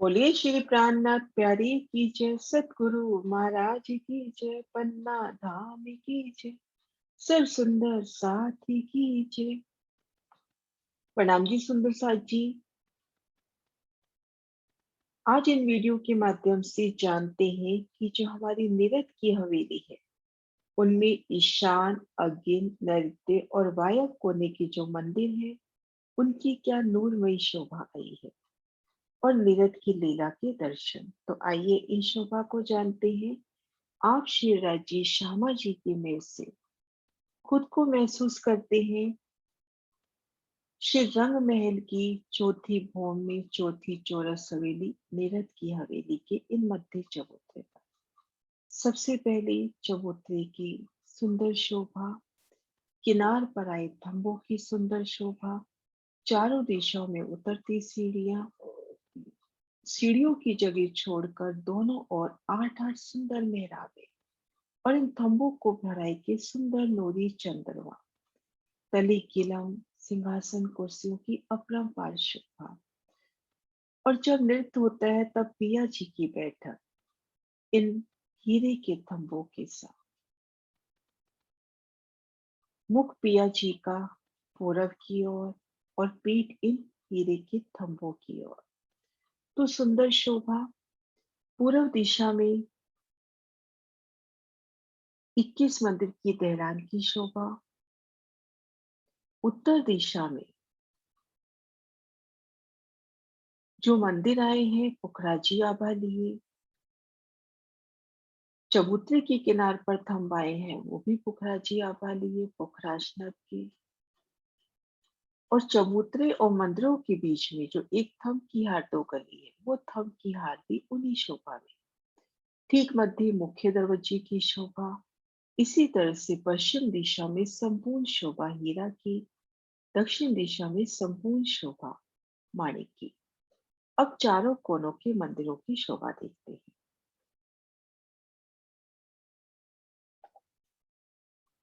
बोलिए श्री प्राणनाथ प्यारी की जय, सतगुरु महाराज की जय, पन्ना धाम की जय, सर्व सुंदर साथी की जय। प्रणाम जी सुंदर साथ जी। आज इन वीडियो के माध्यम से जानते हैं कि जो हमारी निरत की हवेली है उनमें ईशान, अग्नि, नैऋत्य और वायव्य कोने के जो मंदिर है उनकी क्या नूरमयी शोभा आई है और निरत की लीला के दर्शन। तो आइए इस शोभा को जानते हैं। आप श्री राज्य श्यामा जी की मेल से खुद को महसूस करते हैं श्री रंग महल की चौथी भौम में चौथी चौरस हवेली निरत की हवेली के इन मध्य चबूतरे पर। सबसे पहले चबूतरे की सुंदर शोभा, किनार पर आए थंबों की सुंदर शोभा, चारों दिशाओं में उतरती सीढ़ियां, सीढ़ियों की जगह छोड़कर दोनों ओर 8-8 सुंदर मेहराबें और इन थंबों को भराई के सुंदर नूरी चंद्रमा, तली किलम, सिंहासन, कुर्सियों की अपरंपार शोभा। और जब नृत्य होता है तब पिया जी की बैठक इन हीरे के थंबों के साथ, मुख पिया जी का पूरब की ओर और पीठ इन हीरे के थंबों की ओर। तो सुंदर शोभा। पूर्व दिशा में 21 मंदिर की दहलान की शोभा, उत्तर दिशा में जो मंदिर आए हैं पुखराजी आभा लिए, चबूतरे के किनार पर थंब आए हैं वो भी पुखराजी आभा लिए, पुखराजनाथ के। और चबूतरे और मंदिरों के बीच में जो एक थंब की हार दो गली है वो थंब की हार भी उन्हीं शोभा में। ठीक मध्य मुख्य दरवाजे की शोभा। इसी तरह से पश्चिम दिशा में संपूर्ण शोभा हीरा की, दक्षिण दिशा में संपूर्ण शोभा माणिक की। अब चारों कोनों के मंदिरों की शोभा देखते हैं।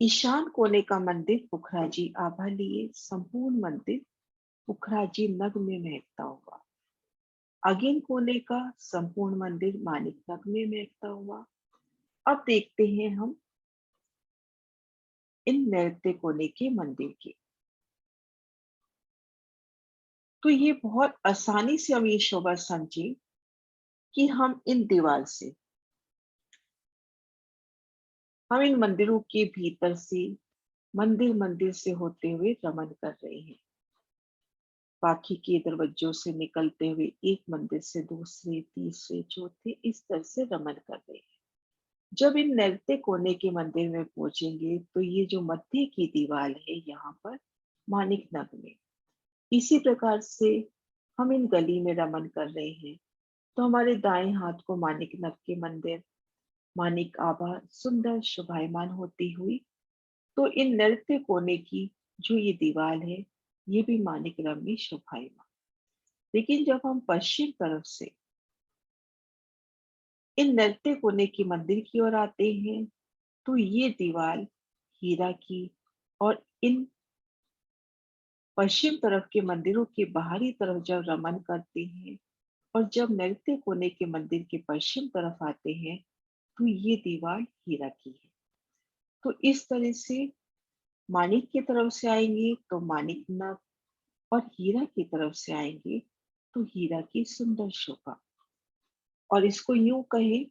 ईशान कोने का मंदिर पुखराजी आभा लिए, संपूर्ण मंदिर पुखराजी नग में महकता हुआ। अगेन कोने का संपूर्ण मंदिर मानिक नग में महकता हुआ। अब देखते हैं हम इन नैऋत्य कोने के मंदिर के। तो ये बहुत आसानी से हम ये शोभा समझे कि हम इन मंदिरों के भीतर से मंदिर मंदिर से होते हुए रमन कर रहे हैं। बाकी के दरवाजों से निकलते हुए एक मंदिर से दूसरे, तीसरे, चौथे, इस तरह से रमन कर रहे हैं। जब इन नैऋत्य कोने के मंदिर में पहुंचेंगे तो ये जो मध्य की दीवार है यहाँ पर मानिक नग में, इसी प्रकार से हम इन गली में रमन कर रहे हैं। तो हमारे दाएं हाथ को मानिक नग के मंदिर, मानिक आभा सुंदर शोभायमान होती हुई। तो इन नृत्य कोने की जो ये दीवार है ये भी मानिक रंग में शोभायमान। लेकिन जब हम पश्चिम तरफ से इन नृत्य कोने की मंदिर की ओर आते हैं तो ये दीवार हीरा की, और इन पश्चिम तरफ के मंदिरों के बाहरी तरफ जब रमन करते हैं और जब नृत्य कोने के मंदिर के पश्चिम तरफ आते हैं तो ये दीवार हीरा की है। तो इस तरह से मानिक की तरफ से आएंगे तो मानिक नग, और हीरा की तरफ से आएंगे तो हीरा की सुंदर शोभा। और इसको यूं कहें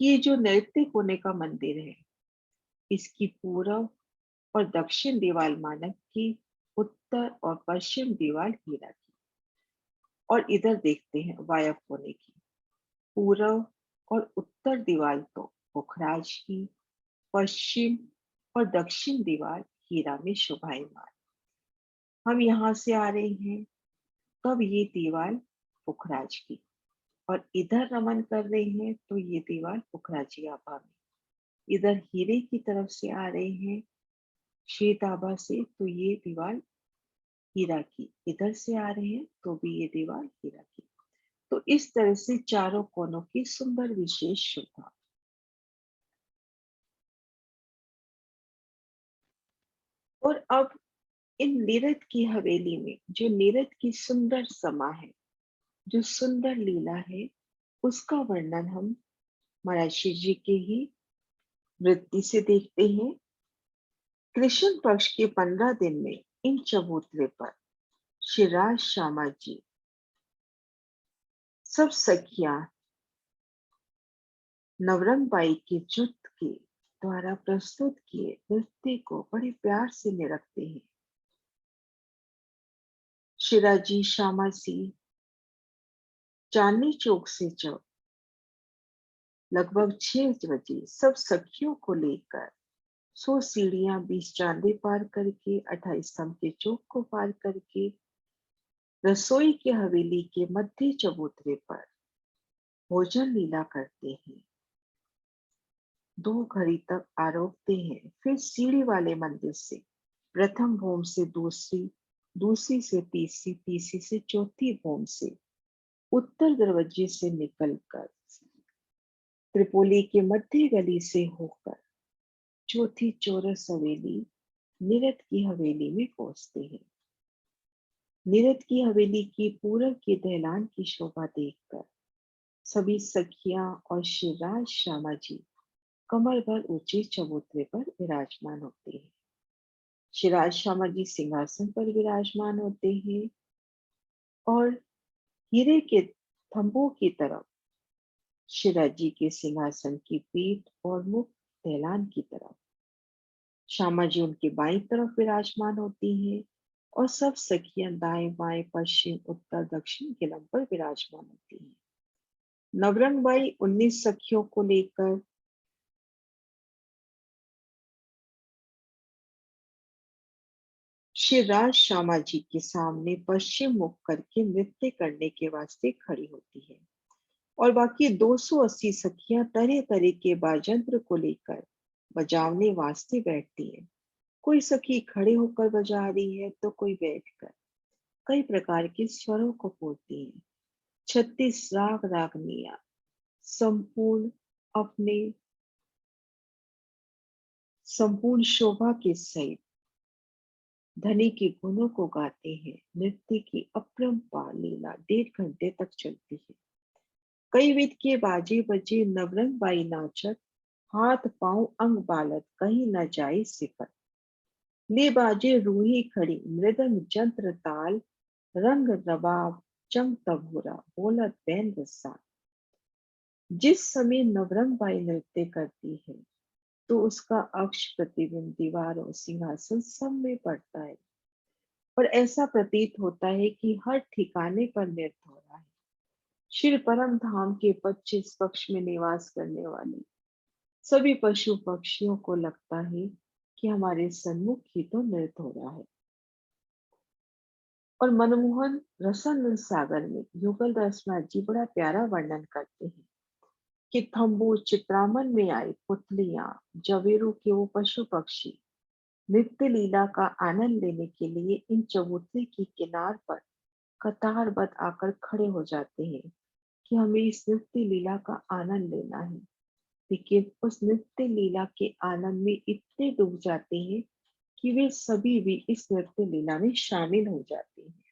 कि ये जो नैऋत्य कोने का मंदिर है इसकी पूर्व और दक्षिण दीवार मानक की, उत्तर और पश्चिम दीवार हीरा की। और इधर देखते हैं वायव्य कोने की, पूर्व और उत्तर दीवार तो पुखराज की, पश्चिम और दक्षिण दीवार हीरा में शोभायमान। हम यहाँ से आ रहे हैं तब ये दीवार पुखराज की, और इधर रमन कर रहे हैं तो ये दीवार पुखराजी आभा में। इधर हीरे की तरफ से आ रहे हैं श्वेत आभा से तो ये दीवार हीरा की, इधर से आ रहे हैं तो भी ये दीवार हीरा की। तो इस तरह से चारों कोनों की सुंदर विशेष शोभा। और अब इन नीरद की हवेली में जो नीरद की सुंदर समा है जो सुंदर लीला है उसका वर्णन हम महाराज श्री जी के ही वृत्ति से देखते हैं। कृष्ण पक्ष के 15 दिन में इन चबूतरे पर श्री राज श्यामा जी सब सखियां नवरंग बाई के जुट के द्वारा प्रस्तुत किए नृत्य को बड़े प्यार से निरखते हैं। शिराजी श्यामा सिंह चांदनी चौक से जब लगभग 6 बजे सब सखियों को लेकर 100 सीढ़ियां 20 चांदे पार करके 28 स्तंभ के चौक को पार करके रसोई की हवेली के मध्य चबूतरे पर भोजन लीला करते हैं। 2 घड़ी तक आरोपते हैं, फिर सीढ़ी वाले मंदिर से प्रथम भूम से दूसरी, दूसरी से तीसरी, तीसरी से चौथी भूम से उत्तर दरवाजे से निकलकर त्रिपोली के मध्य गली से होकर चौथी चौरस हवेली निरत की हवेली में पहुंचते हैं। निरत की हवेली की पूरब की दहलान की शोभा देखकर सभी सखियां और शिवराज श्यामा जी कमर भर ऊंचे चबूतरे पर विराजमान होते हैं। शिवराज श्यामा जी सिंहासन पर विराजमान होते हैं और हीरे के थंबों की तरफ शिवराज जी के सिंहासन की पीठ और मुख दहलान की तरफ श्यामा जी उनके बाईं तरफ विराजमान होती हैं और सब सखियां दाएं बाएं पश्चिम उत्तर दक्षिण किलम पर विराजमान होती हैं। नवरंग बाई 19 सखियों को लेकर श्री राज श्यामा जी के सामने पश्चिम मुख करके नृत्य करने के वास्ते खड़ी होती है और बाकी 280 सखियां तरह तरह के बाजंत्र को लेकर बजावने वास्ते बैठती है। कोई सखी खड़े होकर बजा रही है तो कोई बैठकर कई प्रकार के स्वरों को बोलती है। 36 राग रागनियां संपूर्ण अपने संपूर्ण शोभा के सहित धनी के गुणों को गाते हैं। नृत्य की अपरंपार लीला 1.5 घंटे तक चलती है। कई विध के बाजे बजे नवरंग बाई नाचत हाथ पांव अंग बालत कहीं न जाए सिफर। ले बाजे रूही खड़ी मृदंग जंत्र ताल रंग रबाब चंग तबूरा बोलत बैन रसा। जिस समय नवरंग बाई नृत्य करती है तो उसका अक्ष प्रतिबिंब दीवारों सिंहासन सब में पड़ता है और ऐसा प्रतीत होता है कि हर ठिकाने पर नृत्य हो रहा है। श्री परम धाम के 25 पक्ष में निवास करने वाले सभी पशु पक्षियों को लगता है कि हमारे सन्मुख ही तो नृत्य हो रहा है। और मनमोहन रसानंद सागर में युगल दासनाथ जी बड़ा प्यारा वर्णन करते हैं कि थम्बू चित्रामन में आए पुतलियां जवेरू के वो पशु पक्षी नृत्य लीला का आनंद लेने के लिए इन चबूतरे की किनार पर कतारबद्ध आकर खड़े हो जाते हैं कि हमें इस नृत्य लीला का आनंद लेना है। लेकिन उस नृत्य लीला के आनंद में इतने डूब जाते हैं कि वे सभी भी इस नृत्य लीला में शामिल हो जाते हैं।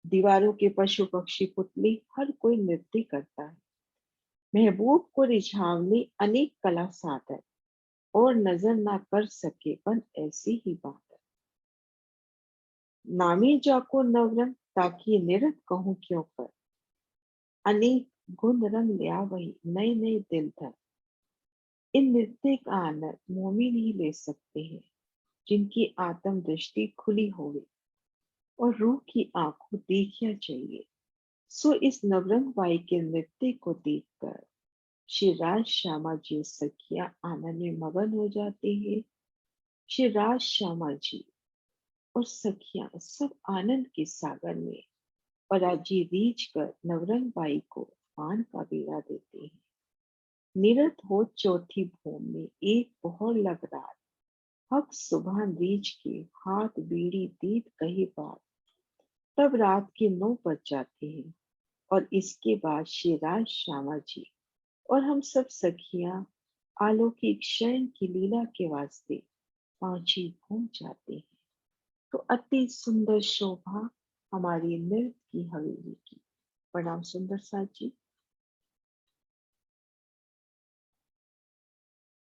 दीवारों के पशु पक्षी पुतले हर कोई नृत्य करता है। महबूब को रिझावने अनेक कला साधन और नजर ना कर सके पर ऐसी ही बात है। नामी जाको नवरंग ताकि निरत कहूं क्यों कर अनेक गुण रंग लिया वही नए नए दिल धर। इन नृत्य का आनंद मोमिन ही ले सकते हैं जिनकी आत्म दृष्टि खुली होवे और रूह की आंखों देखिया चाहिए। सो इस नवरंग बाई के नृत्य को देखकर श्री राज श्यामा जी सखियां आनंद में मगन हो जाते हैं। श्री राज श्यामा जी और सखियां सब आनंद के सागर में पराजी रीझ कर नवरंग बाई को पान का बेड़ा देते हैं। निरत हो चौथी भूमि में एक बहुत लग रात हक सुबह रीझ के हाथ बीड़ी दीद कही बात। तब रात के 9 बज जाते हैं और इसके बाद श्री राज श्यामा जी और हम सब सखियां अलौकिक शयन की लीला के वास्ते पांची घूम जाते हैं। तो अति सुंदर शोभा हमारी नृत्य की हवेली की। प्रणाम सुंदर साथ जी।